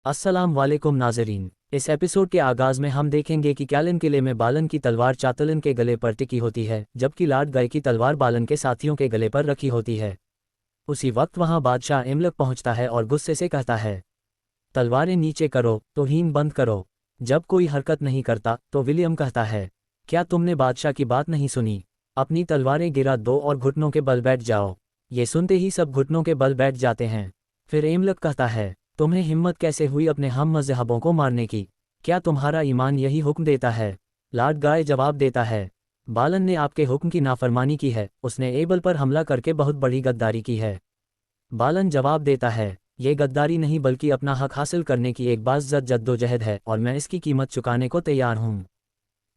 अस्सलाम वालेकुम नाज़रीन। इस एपिसोड के आगाज़ में हम देखेंगे कि क्यालन किले में बालन की तलवार चातलन के गले पर टिकी होती है, जबकि लाट गाय की तलवार बालन के साथियों के गले पर रखी होती है। उसी वक्त वहां बादशाह इमलक पहुंचता है और गुस्से से कहता है, तलवारें नीचे करो, तौहीन बंद करो। जब कोई हरकत नहीं करता तो विलियम कहता है, क्या तुमने बादशाह की बात नहीं सुनी? अपनी तलवारें गिरा दो और घुटनों के बल बैठ जाओ। ये सुनते ही सब घुटनों के बल बैठ जाते हैं। फिर इमलक कहता है, तुम्हें हिम्मत कैसे हुई अपने हम मज़हबों को मारने की? क्या तुम्हारा ईमान यही हुक्म देता है? लाट गाय जवाब देता है, बालन ने आपके हुक्म की नाफरमानी की है, उसने एबल पर हमला करके बहुत बड़ी गद्दारी की है। बालन जवाब देता है, ये गद्दारी नहीं बल्कि अपना हक हासिल करने की एक बाज़्ज़त जद्दोजहद है और मैं इसकी कीमत चुकाने को तैयार हूँ।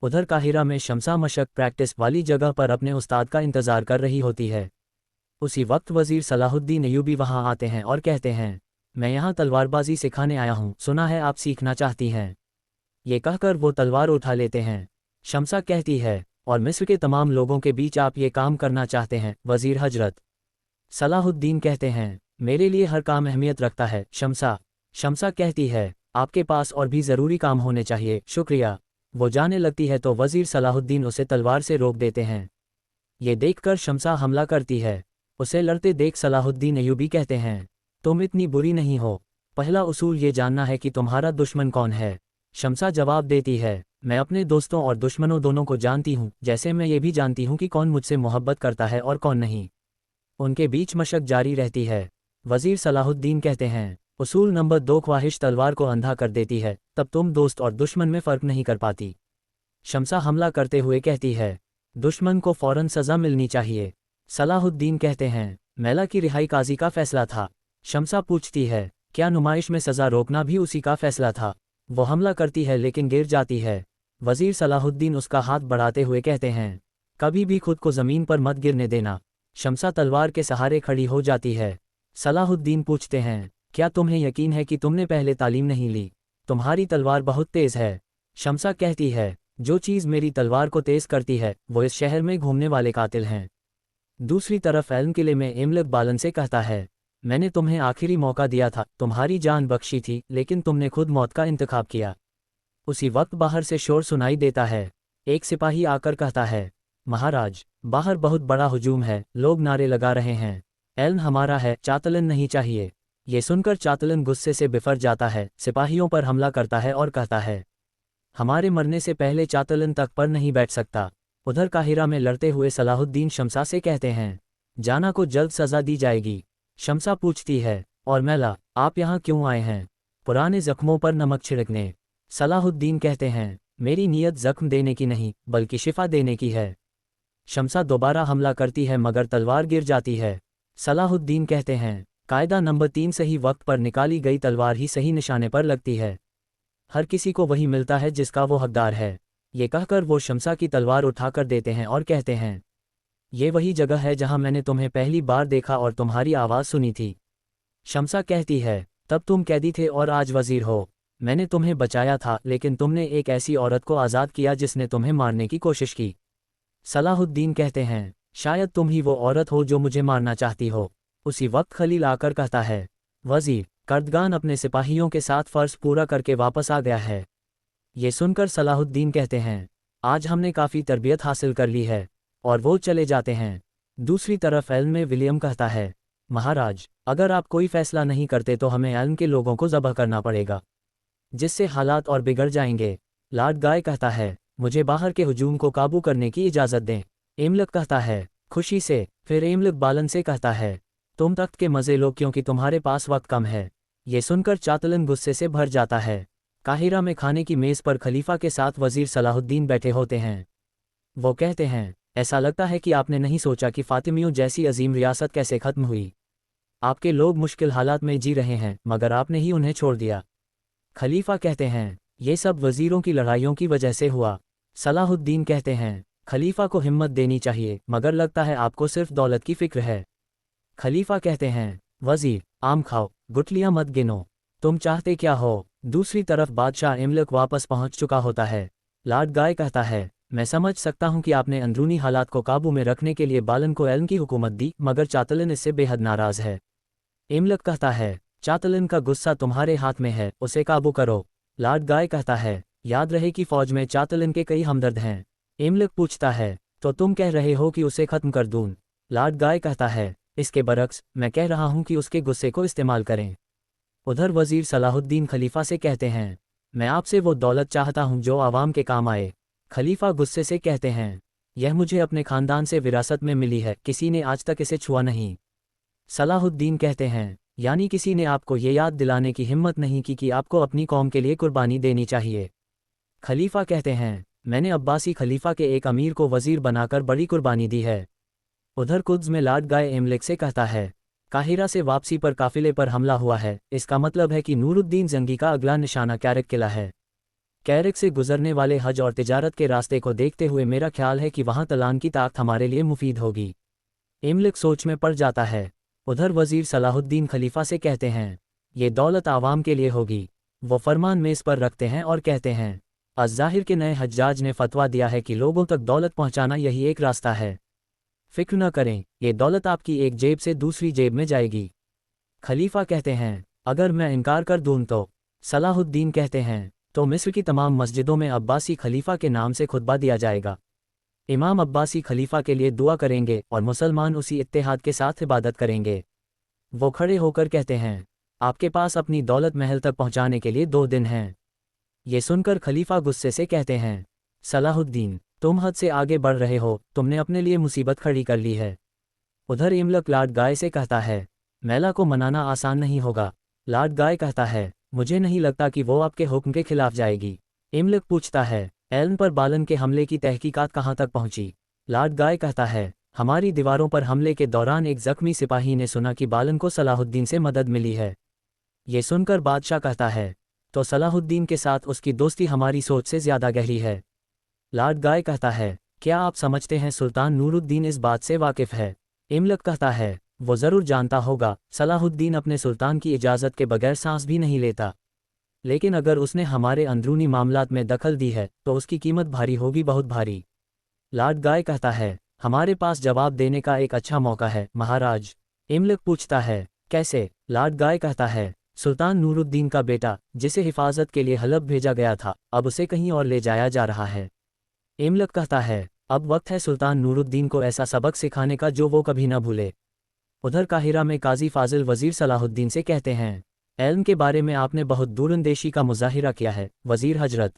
उधर काहिरा में शमसा मशक प्रैक्टिस वाली जगह पर अपने उस्ताद का इंतज़ार कर रही होती है। उसी वक्त वज़ीर सलाहुद्दीन अय्यूबी वहाँ आते हैं और कहते हैं, मैं यहाँ तलवारबाजी सिखाने आया हूँ, सुना है आप सीखना चाहती हैं। ये कहकर वो तलवार उठा लेते हैं। शमसा कहती है, और मिस्र के तमाम लोगों के बीच आप ये काम करना चाहते हैं वज़ीर हजरत? सलाहुद्दीन कहते हैं, मेरे लिए हर काम अहमियत रखता है शमसा कहती है, आपके पास और भी ज़रूरी काम होने चाहिए, शुक्रिया। वो जाने लगती है तो वज़ीर सलाहुद्दीन उसे तलवार से रोक देते हैं। ये देखकर शमसा हमला करती है। उसे लड़ते देख सलाहुद्दीन अय्यूबी कहते हैं, तुम इतनी बुरी नहीं हो। पहला उसूल ये जानना है कि तुम्हारा दुश्मन कौन है। शमसा जवाब देती है, मैं अपने दोस्तों और दुश्मनों दोनों को जानती हूँ, जैसे मैं ये भी जानती हूँ कि कौन मुझसे मोहब्बत करता है और कौन नहीं। उनके बीच मशक जारी रहती है। वज़ीर सलाहुद्दीन कहते हैं, उसूल नंबर 2, ख्वाहिश तलवार को अंधा कर देती है, तब तुम दोस्त और दुश्मन में फ़र्क नहीं कर पाती। शमसा हमला करते हुए कहती है, दुश्मन को फ़ौरन सज़ा मिलनी चाहिए। सलाहुद्दीन कहते हैं, मैला की रिहाई काजी का फ़ैसला था। शमसा पूछती है, क्या नुमाइश में सज़ा रोकना भी उसी का फ़ैसला था? वो हमला करती है लेकिन गिर जाती है। वज़ीर सलाहुद्दीन उसका हाथ बढ़ाते हुए कहते हैं, कभी भी खुद को ज़मीन पर मत गिरने देना। शमसा तलवार के सहारे खड़ी हो जाती है। सलाहुद्दीन पूछते हैं, क्या तुम्हें यकीन है कि तुमने पहले तालीम नहीं ली? तुम्हारी तलवार बहुत तेज़ है। शमसा कहती है, जो चीज़ मेरी तलवार को तेज़ करती है वो इस शहर में घूमने वाले कातिल हैं। दूसरी तरफ एल्म किले में इमलक बालन से कहता है, मैंने तुम्हें आखिरी मौका दिया था, तुम्हारी जान बख्शी थी, लेकिन तुमने खुद मौत का इंतखाब किया। उसी वक्त बाहर से शोर सुनाई देता है। एक सिपाही आकर कहता है, महाराज, बाहर बहुत बड़ा हुजूम है, लोग नारे लगा रहे हैं, एल्म हमारा है, चातलन नहीं चाहिए। ये सुनकर चातलन गुस्से से बिफर जाता है, सिपाहियों पर हमला करता है और कहता है, हमारे मरने से पहले चातलन तक पर नहीं बैठ सकता। उधर काहिरा में लड़ते हुए सलाहुद्दीन शमसा से कहते हैं, जाना को जल्द सज़ा दी जाएगी। शमसा पूछती है, और मैला, आप यहाँ क्यों आए हैं? पुराने ज़ख्मों पर नमक छिड़कने। सलाहुद्दीन कहते हैं, मेरी नीयत ज़ख्म देने की नहीं बल्कि शिफा देने की है। शमसा दोबारा हमला करती है मगर तलवार गिर जाती है। सलाहुद्दीन कहते हैं, कायदा नंबर 3, सही वक्त पर निकाली गई तलवार ही सही निशाने पर लगती है। हर किसी को वही मिलता है जिसका वो हकदार है। ये कहकर वो शमसा की तलवार उठाकर देते हैं और कहते हैं, ये वही जगह है जहां मैंने तुम्हें पहली बार देखा और तुम्हारी आवाज़ सुनी थी। शमसा कहती है, तब तुम कैदी थे और आज वज़ीर हो। मैंने तुम्हें बचाया था लेकिन तुमने एक ऐसी औरत को आज़ाद किया जिसने तुम्हें मारने की कोशिश की। सलाहुद्दीन कहते हैं, शायद तुम ही वो औरत हो जो मुझे मारना चाहती हो। उसी वक्त खलील आकर कहता है, वज़ीर, कर्दगान अपने सिपाहियों के साथ फ़र्ज़ पूरा करके वापस आ गया है। ये सुनकर सलाहुद्दीन कहते हैं, आज हमने काफ़ी तरबियत हासिल कर ली है, और वो चले जाते हैं। दूसरी तरफ एल्म में विलियम कहता है, महाराज, अगर आप कोई फ़ैसला नहीं करते तो हमें एल्म के लोगों को ज़बह करना पड़ेगा, जिससे हालात और बिगड़ जाएंगे। लाट गाय कहता है, मुझे बाहर के हुजूम को काबू करने की इजाज़त दें। इमलक कहता है, खुशी से। फिर इमलक बालन से कहता है, तुम तख्त के मज़े लो क्योंकि तुम्हारे पास वक्त कम है। ये सुनकर चातलन गुस्से से भर जाता है। काहिरा में खाने की मेज़ पर खलीफा के साथ वज़ीर सलाहुद्दीन बैठे होते हैं। वो कहते हैं, ऐसा लगता है कि आपने नहीं सोचा कि फ़ातिमियों जैसी अजीम रियासत कैसे ख़त्म हुई। आपके लोग मुश्किल हालात में जी रहे हैं मगर आपने ही उन्हें छोड़ दिया। खलीफा कहते हैं, ये सब वज़ीरों की लड़ाइयों की वजह से हुआ। सलाहुद्दीन कहते हैं, खलीफा को हिम्मत देनी चाहिए मगर लगता है आपको सिर्फ दौलत की फ़िक्र है। खलीफा कहते हैं, वज़ीर, आम खाओ, गुठलियाँ मत गिनो, तुम चाहते क्या हो? दूसरी तरफ बादशाह इमलक वापस पहुंच चुका होता है। लाट गाय कहता है, मैं समझ सकता हूं कि आपने अंदरूनी हालात को काबू में रखने के लिए बालन को एल्म की हुकूमत दी मगर चातलन इससे बेहद नाराज़ है। इमलक कहता है, चातलन का गुस्सा तुम्हारे हाथ में है, उसे काबू करो। लाड गाय कहता है, याद रहे कि फौज में चातलन के कई हमदर्द हैं। एमलेक पूछता है, तो तुम कह रहे हो कि उसे खत्म कर दूं? लाड गाय कहता है, इसके बरक्स, मैं कह रहा हूं कि उसके गुस्से को इस्तेमाल करें। उधर वजीर सलाहुद्दीन खलीफा से कहते हैं, मैं आपसे वो दौलत चाहता हूं जो आवाम के काम आए। खलीफा गुस्से से कहते हैं, यह मुझे अपने खानदान से विरासत में मिली है, किसी ने आज तक इसे छुआ नहीं। सलाहुद्दीन कहते हैं, यानी किसी ने आपको ये याद दिलाने की हिम्मत नहीं की कि आपको अपनी कौम के लिए कुर्बानी देनी चाहिए। खलीफा कहते हैं, मैंने अब्बासी खलीफा के एक अमीर को वजीर बनाकर बड़ी कुर्बानी दी है। उधर कुद्स में लाड गाय एमलेक से कहता है, काहिरा से वापसी पर काफिले पर हमला हुआ है, इसका मतलब है कि नूरुद्दीन जंगी का अगला निशाना कैरक किला है। कैरक से गुजरने वाले हज और तिजारत के रास्ते को देखते हुए मेरा ख्याल है कि वहां तलान की ताकत हमारे लिए मुफीद होगी। एमलेक सोच में पड़ जाता है। उधर वजीर सलाहुद्दीन खलीफा से कहते हैं, ये दौलत आवाम के लिए होगी। वो फरमान मेज़ पर रखते हैं और कहते हैं, अज़्ज़ाहिर के नए हज्जाज ने फतवा दिया है कि लोगों तक दौलत पहुंचाना यही एक रास्ता है। फिक्र न करें, ये दौलत आपकी एक जेब से दूसरी जेब में जाएगी। खलीफा कहते हैं, अगर मैं इनकार कर दूं तो? सलाहुद्दीन कहते हैं, तो मिस्र की तमाम मस्जिदों में अब्बासी खलीफा के नाम से खुतबा दिया जाएगा। इमाम अब्बासी खलीफा के लिए दुआ करेंगे और मुसलमान उसी इत्तेहाद के साथ इबादत करेंगे। वो खड़े होकर कहते हैं, आपके पास अपनी दौलत महल तक पहुंचाने के लिए 2 दिन हैं। ये सुनकर खलीफा गुस्से से कहते हैं, सलाहुद्दीन, तुम हद से आगे बढ़ रहे हो, तुमने अपने लिए मुसीबत खड़ी कर ली है। उधर इमलक लाड गाय से कहता है, मैला को मनाना आसान नहीं होगा। लाड गाय कहता है, मुझे नहीं लगता कि वो आपके हुक्म के खिलाफ जाएगी। इमलक पूछता है, एल्म पर बालन के हमले की तहकीकात कहाँ तक पहुंची? लाड गाय कहता है, हमारी दीवारों पर हमले के दौरान एक जख्मी सिपाही ने सुना कि बालन को सलाहुद्दीन से मदद मिली है। ये सुनकर बादशाह कहता है, तो सलाहुद्दीन के साथ उसकी दोस्ती हमारी सोच से ज़्यादा गहरी है। लाड गाय कहता है, क्या आप समझते हैं सुल्तान नूरुद्दीन इस बात से वाकिफ़ है? इमलक कहता है, वो ज़रूर जानता होगा। सलाहुद्दीन अपने सुल्तान की इजाज़त के बगैर सांस भी नहीं लेता। लेकिन अगर उसने हमारे अंदरूनी मामलात में दखल दी है तो उसकी कीमत भारी होगी, बहुत भारी। लाड गाय कहता है, हमारे पास जवाब देने का एक अच्छा मौका है महाराज। इमलक पूछता है, कैसे? लाड गाय कहता है, सुल्तान नूरुद्दीन का बेटा, जिसे हिफाजत के लिए हलब भेजा गया था, अब उसे कहीं और ले जाया जा रहा है। इमलक कहता है, अब वक्त है सुल्तान नूरुद्दीन को ऐसा सबक सिखाने का जो वो कभी न भूले। उधर काहिरा में काजी फाजिल वजीर सलाहुद्दीन से कहते हैं, एल्म के बारे में आपने बहुत दूरंदेशी का मुजाहिरा किया है वजीर हजरत।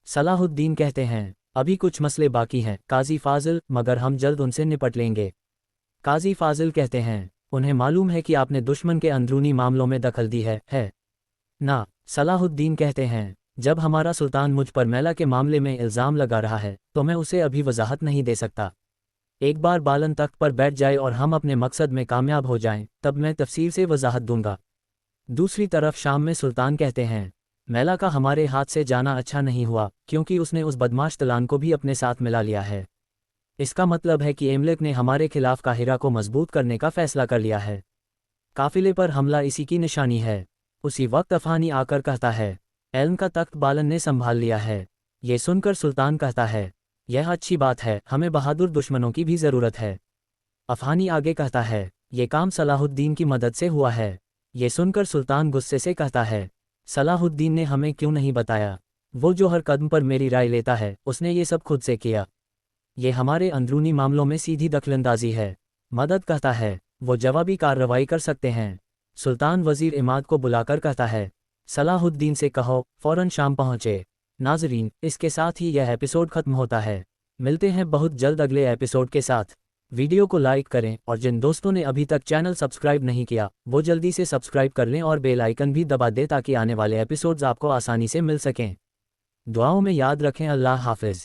सलाहुद्दीन कहते हैं, अभी कुछ मसले बाकी हैं काजी फाजिल, मगर हम जल्द उनसे निपट लेंगे। काजी फाजिल कहते हैं, उन्हें मालूम है कि आपने दुश्मन के अंदरूनी मामलों में दखल दी है ना? सलाहुद्दीन कहते हैं, जब हमारा सुल्तान मुझ पर मैला के मामले में इल्ज़ाम लगा रहा है तो मैं उसे अभी वजाहत नहीं दे सकता। एक बार बालन तख्त पर बैठ जाए और हम अपने मकसद में कामयाब हो जाएं, तब मैं तफसील से वजाहत दूंगा। दूसरी तरफ शाम में सुल्तान कहते हैं, मैला का हमारे हाथ से जाना अच्छा नहीं हुआ, क्योंकि उसने उस बदमाश तलान को भी अपने साथ मिला लिया है। इसका मतलब है कि एमलेक ने हमारे खिलाफ काहिरा को मजबूत करने का फैसला कर लिया है। काफिले पर हमला इसी की निशानी है। उसी वक्त अफानी आकर कहता है, एल्म का तख्त बालन ने संभाल लिया है। ये सुनकर सुल्तान कहता है, यह अच्छी बात है, हमें बहादुर दुश्मनों की भी ज़रूरत है। अफानी आगे कहता है, ये काम सलाहुद्दीन की मदद से हुआ है। ये सुनकर सुल्तान गुस्से से कहता है, सलाहुद्दीन ने हमें क्यों नहीं बताया? वो जो हर कदम पर मेरी राय लेता है, उसने ये सब खुद से किया। ये हमारे अंदरूनी मामलों में सीधी दखलंदाजी है। मदद कहता है, वो जवाबी कार्रवाई कर सकते हैं। सुल्तान वजीर इमाद को बुलाकर कहता है, सलाहुद्दीन से कहो फ़ौरन शाम पहुँचे। नाजरीन, इसके साथ ही यह एपिसोड ख़त्म होता है। मिलते हैं बहुत जल्द अगले एपिसोड के साथ। वीडियो को लाइक करें और जिन दोस्तों ने अभी तक चैनल सब्सक्राइब नहीं किया वो जल्दी से सब्सक्राइब कर लें और बेल आइकन भी दबा दें ताकि आने वाले एपिसोड्स आपको आसानी से मिल सकें। दुआओं में याद रखें। अल्लाह हाफ़िज़।